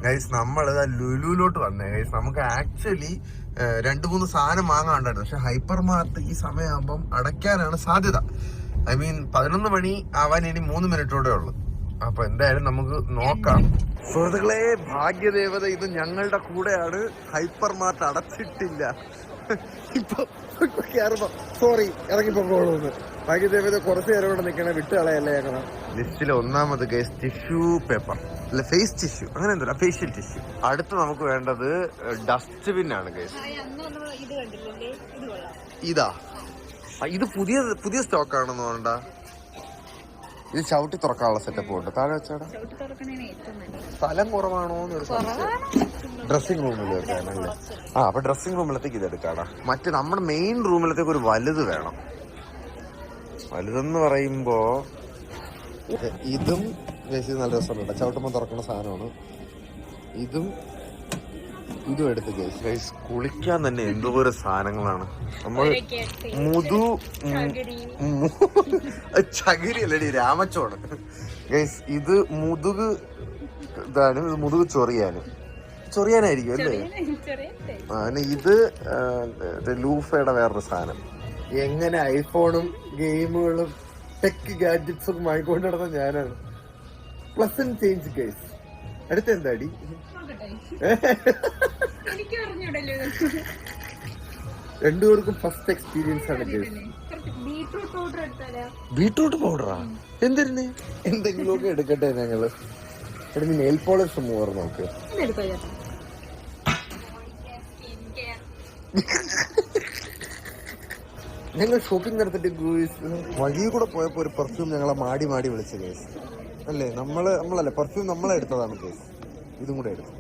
Guys നമ്മള് ലുലുലോട്ട് വന്നേ guys. നമുക്ക് ആക്ച്വലി 2-3 സാധനം വാങ്ങാണ്ടായിരുന്നു. പക്ഷെ ഹൈപ്പർ മാർട്ട് ഈ സമയമാകുമ്പം അടയ്ക്കാനാണ് സാധ്യത. ഐ മീൻ 11 മണി ആവാൻ ഇനി 3 മിനിറ്റോടെ ഉള്ളു. അപ്പൊ എന്തായാലും നമുക്ക് നോക്കാം. സുഹൃത്തുക്കളെ, ഭാഗ്യദേവത ഇത് ഞങ്ങളുടെ കൂടെയാണ്. ഹൈപ്പർ മാർട്ട് അടച്ചിട്ടില്ല. ഇപ്പൊ കയറുമ്പോ സോറി ഇറങ്ങിപ്പോന്ന്. ഭാഗ്യദേവത കുറച്ചു നേരം കൂടെ നിൽക്കണേ, വിട്ട് കളയല്ലേ ഞങ്ങളെ. ലിസ്റ്റിൽ ഒന്നാമത് കേസ് ടിഷ്യൂ പേപ്പർ, അല്ല ഫേസ് ടിഷ്യൂ, അങ്ങനെ എന്താ ഫേഷ്യൽ ടിഷ്യൂ. അടുത്ത് നമുക്ക് വേണ്ടത് ഡസ്റ്റ്ബിൻ ആണ് കേസ്. ഇതാ, ഇത് പുതിയ സ്റ്റോക്ക് ആണെന്ന് വേണ്ട. ഇത് ചവിട്ടി തുറക്കാനുള്ള സെറ്റപ്പ് ഉണ്ട്. താഴെ വെച്ചാടാ, സ്ഥലം കുറവാണോ എന്നൊരു ഡ്രസ്സിംഗ് റൂമിൽ വെക്കാനല്ലേ. അപ്പൊ ഡ്രസ്സിംഗ് റൂമിലത്തേക്ക് ഇത് എടുക്കാടാ. മറ്റേ നമ്മുടെ മെയിൻ റൂമിലത്തേക്ക് ഒരു വലുത് വേണം. വലുതെന്ന് പറയുമ്പോ ഇതും നല്ല രസമുണ്ട്. ചവിട്ടുമ്പോൾ തുറക്കുന്ന സാധനമാണ്. ഇതും എടുത്ത് ഗൈസ്. കുളിക്കാൻ തന്നെ എന്തോരം സാധനങ്ങളാണ്. നമ്മൾ ചകിരി അല്ലടി, രാമച്ചോട് ഗൈസ്. ഇത് മുതുക് ഇതാണ്, ഇത് മുതുക് ചൊറിയാനായിരിക്കും അല്ലേ. ഇത് ലൂഫയുടെ വേറൊരു സാധനം. എങ്ങനെ ഐഫോണും ഗെയിമുകളും ടെക് ഗാഡ്ജറ്റ്സും വാങ്ങിക്കൊണ്ട് നടന്ന ഞാനാണ്. Plus and change guys. അടുത്ത എന്താടി? രണ്ടുപേർക്കും ഫസ്റ്റ് എക്സ്പീരിയൻസ് ആണ് ഗൈസ്. ബീട്രൂട്ട് പൗഡറാ? എന്തിരുന്ന് എന്തെങ്കിലുമൊക്കെ എടുക്കട്ടെ ഞങ്ങള്. നീ നെയിൽ പോളിഷ് മൂവർ നോക്ക്. ഞങ്ങൾ ഷോപ്പിംഗ് നടത്തിട്ട് വഴിയിൽ കൂടെ പോയപ്പോ ഒരു പെർഫ്യൂം ഞങ്ങളെ മാടി വിളിച്ച കേസ് അല്ലേ. നമ്മളല്ലേ പെർഫ്യൂം നമ്മളെ എടുത്തതാണ് കേസ്. ഇതും കൂടെ എടുത്തു.